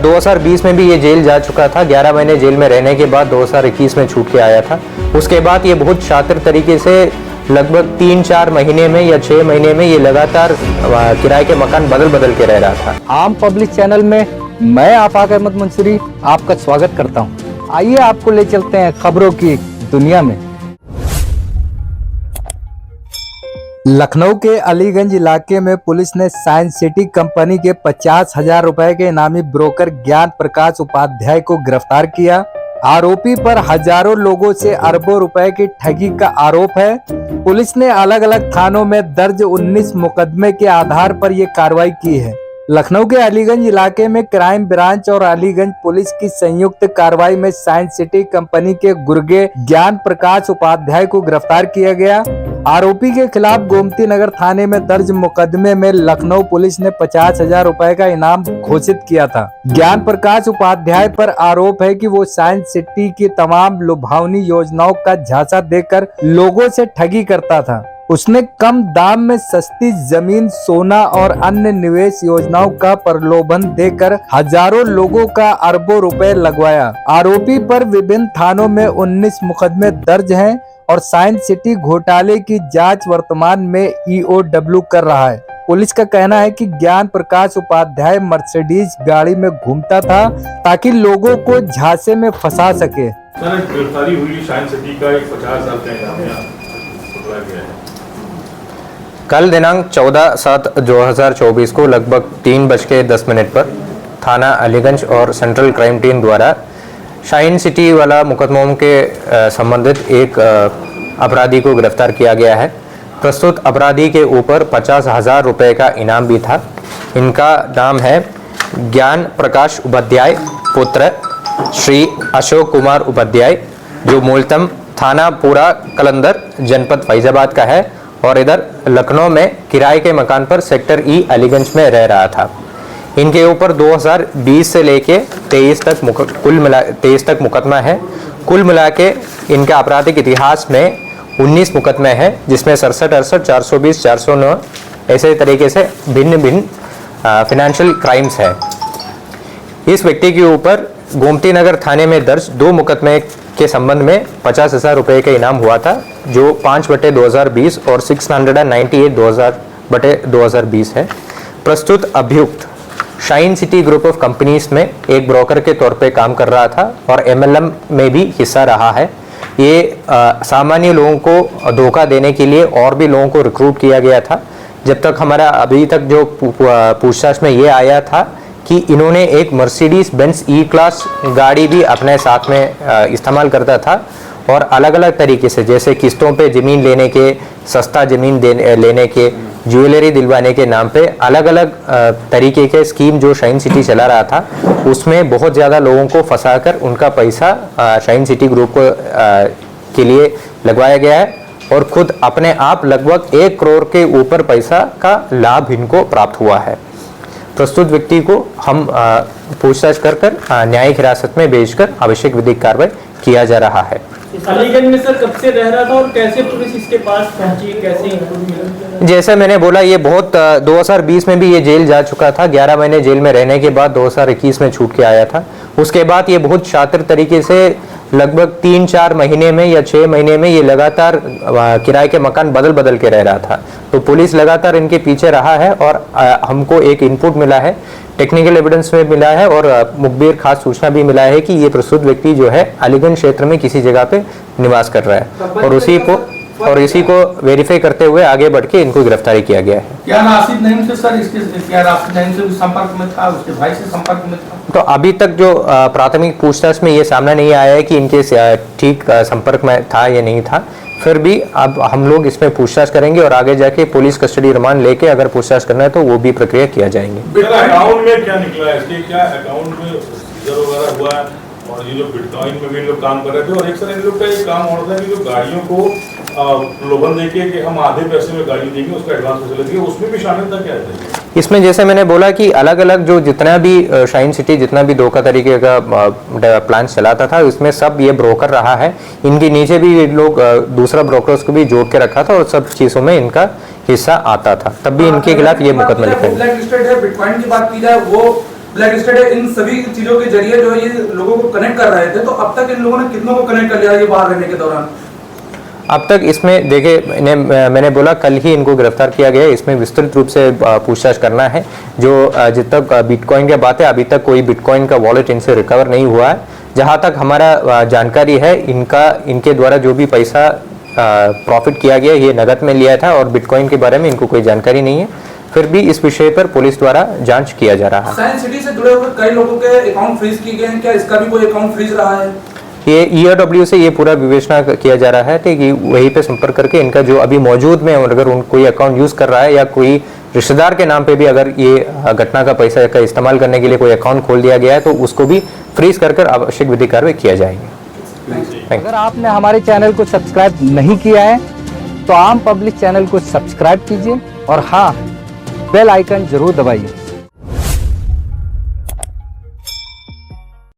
2020 में भी ये जेल जा चुका था। 11 महीने जेल में रहने के बाद 2021 में छूट के आया था। उसके बाद ये बहुत शातिर तरीके से लगभग 3-4 महीने में या 6 महीने में ये लगातार किराए के मकान बदल के रह रहा था। आम पब्लिक चैनल में मैं आफाक अहमद मंसूरी आपका स्वागत करता हूं। आइए आपको ले चलते हैं खबरों की दुनिया में। लखनऊ के अलीगंज इलाके में पुलिस ने साइंस सिटी कंपनी के 50,000 रुपए के इनामी ब्रोकर ज्ञान प्रकाश उपाध्याय को गिरफ्तार किया। आरोपी पर हजारों लोगों से अरबों रुपए की ठगी का आरोप है। पुलिस ने अलग अलग थानों में दर्ज 19 मुकदमे के आधार पर यह कार्रवाई की है। लखनऊ के अलीगंज इलाके में क्राइम ब्रांच और अलीगंज पुलिस की संयुक्त कार्रवाई में साइंस सिटी कंपनी के गुर्गे ज्ञान प्रकाश उपाध्याय को गिरफ्तार किया गया। आरोपी के खिलाफ गोमती नगर थाने में दर्ज मुकदमे में लखनऊ पुलिस ने 50,000 रुपए का इनाम घोषित किया था। ज्ञान प्रकाश उपाध्याय पर आरोप है कि वो साइंस सिटी की तमाम लुभावनी योजनाओं का झांसा देकर लोगों से ठगी करता था। उसने कम दाम में सस्ती जमीन, सोना और अन्य निवेश योजनाओं का प्रलोभन देकर हजारों लोगों का अरबों रुपए लगवाया। आरोपी पर विभिन्न थानों में 19 मुकदमे दर्ज हैं और साइंस सिटी घोटाले की जांच वर्तमान में EOW कर रहा है। पुलिस का कहना है कि ज्ञान प्रकाश उपाध्याय मर्सिडीज गाड़ी में घूमता था ताकि लोगों को झांसे में फंसा सके। गिरफ्तारी हुई साइंस सिटी का एक 50,000 का इनाम है। कल दिनांक 14/7/2024 को लगभग 3:10 पर थाना अलीगंज और सेंट्रल क्राइम टीम द्वारा शाइन सिटी वाला मुकदमों के संबंधित एक अपराधी को गिरफ्तार किया गया है। प्रस्तुत अपराधी के ऊपर 50,000 रुपए का इनाम भी था। इनका नाम है ज्ञान प्रकाश उपाध्याय पुत्र श्री अशोक कुमार उपाध्याय, जो मूलतः थाना पूरा कलंदर जनपद फैजाबाद का है और इधर लखनऊ में किराए के मकान पर सेक्टर E अलीगंज में रह रहा था। इनके ऊपर 2020 से लेके 23 तक मुकदमा है। कुल मिला के इनका आपराधिक इतिहास में 19 मुकदमे हैं, जिसमें 67, 68, 420, 409 ऐसे तरीके से भिन्न फाइनेंशियल क्राइम्स है। इस व्यक्ति के ऊपर गोमती नगर थाने में दर्ज 2 मुकदमे के संबंध में 50,000 रुपए का इनाम हुआ था, जो 5/2020 और 698/2020 है। प्रस्तुत अभियुक्त shine city group of companies में एक ब्रोकर के तौर पे काम कर रहा था और MLM में भी हिस्सा रहा है। ये सामान्य लोगों को धोखा देने के लिए और भी लोगों को रिक्रूट किया गया था। जब तक हमारा अभी तक जो पूछताछ में ये आया था कि इन्होंने एक मर्सिडीज बेंज E-क्लास गाड़ी भी अपने साथ में इस्तेमाल करता था और अलग अलग तरीके से, जैसे किस्तों पे ज़मीन लेने के, सस्ता ज़मीन लेने के, ज्वेलरी दिलवाने के नाम पे अलग अलग तरीके के स्कीम जो शाइन सिटी चला रहा था, उसमें बहुत ज़्यादा लोगों को फंसाकर उनका पैसा शाइन सिटी ग्रुप को के लिए लगवाया गया है और खुद अपने आप लगभग 1 करोड़ के ऊपर पैसा का लाभ इनको प्राप्त हुआ है। प्रस्तुत व्यक्ति को हम पूछताछ कर न्यायिक हिरासत में भेजकर आवश्यक विधिक कार्रवाई किया जा रहा है। अलीगंज में सर कब से रह रहा था और कैसे पुलिस इसके पास पहुंची, कैसे इनको मिला? जैसे मैंने बोला, ये बहुत 2020 में भी ये जेल जा चुका था। 11 महीने जेल में रहने के बाद 2021 में छूट के आया था। उसके बाद ये बहुत शातिर तरीके से लगभग 3-4 महीने में या 6 महीने में ये लगातार किराए के मकान बदल के रह रहा था। तो पुलिस लगातार इनके पीछे रहा है और हमको एक इनपुट मिला है, टेक्निकल एविडेंस में मिला है और मुखबिर खास सूचना भी मिला है कि ये प्रस्तुत व्यक्ति जो है अलीगंज क्षेत्र में किसी जगह पे निवास कर रहा है और इसी को वेरीफाई करते हुए आगे बढ़ के इनको गिरफ्तारी किया गया है। क्या राशिद नईम से सर क्या राशिद नईम से संपर्क में था, उसके भाई से संपर्क में था? तो अभी तक जो प्राथमिक पूछताछ में ये सामने नहीं आया है कि इनके ठीक संपर्क में था या नहीं था। फिर भी अब हम लोग इसमें पूछताछ करेंगे और आगे जाके पुलिस कस्टडी रिमांड लेके अगर पूछताछ करना है तो वो भी प्रक्रिया किया जाएंगे। अकाउंट में क्या निकला है, इसके क्या अकाउंट में वगैरह हुआ है? और ये लोग बिटकॉइन में भी लोग काम कर रहे थे और एक सर इन लोग का एक काम और था कि जो गाड़ियों को प्रलोभन देके कि हम आधे पैसे में गाड़ी देंगे, उसका एडवांस पैसे लगेगा, उसमें भी शामिल था क्या है? इसमें जैसे मैंने बोला कि अलग अलग जो जितना भी शाइन सिटी जितना भी धोखा तरीके का प्लान चलाता था, उसमें सब ये ब्रोकर रहा है। इनके नीचे भी लोग दूसरा ब्रोकर्स को भी जोड़ के रखा था और सब चीज़ों में इनका हिस्सा आता था, तब भी इनके खिलाफ ये मुकदमा लिखा है। बिटकॉइन की बात की जाए वो ब्लैक स्टेट इन सभी चीजों के जरिए जो है ये लोगों को कनेक्ट कर रहे थे, तो अब तक इन लोगों ने कितनों को कनेक्ट कर लिया ये बाहर रहने के दौरान? अब तक इसमें देखिए मैंने बोला कल ही इनको गिरफ्तार किया गया है। इसमें विस्तृत रूप से पूछताछ करना है। जो जब तक बिटकॉइन की बात है, अभी तक कोई बिटकॉइन का वॉलेट इनसे रिकवर नहीं हुआ है। जहां तक हमारा जानकारी है, इनके द्वारा जो भी पैसा प्रॉफिट किया गया ये नगद में लिया था और बिटकॉइन के बारे में इनको कोई जानकारी नहीं है। फिर भी इस विषय पर पुलिस द्वारा जांच किया जा रहा है। साइंस सिटी से जुड़े हुए कई लोगों के अकाउंट फ्रीज किए गए हैं, क्या इसका भी कोई अकाउंट फ्रीज रहा है? ये ERW से ये पूरा विवेचना किया जा रहा है कि वहीं पे संपर्क करके इनका जो अभी मौजूद में अगर कोई अकाउंट यूज कर रहा है या कोई रिश्तेदार के नाम पे भी अगर ये घटना का पैसा का इस्तेमाल करने के लिए कोई अकाउंट खोल दिया गया है तो उसको भी फ्रीज कर आवश्यक विधि कार्रवाई किया जाएगी। अगर आपने हमारे चैनल को सब्सक्राइब नहीं किया है तो आम पब्लिक चैनल को सब्सक्राइब कीजिए और हाँ, बेल आइकन जरूर दबाइए।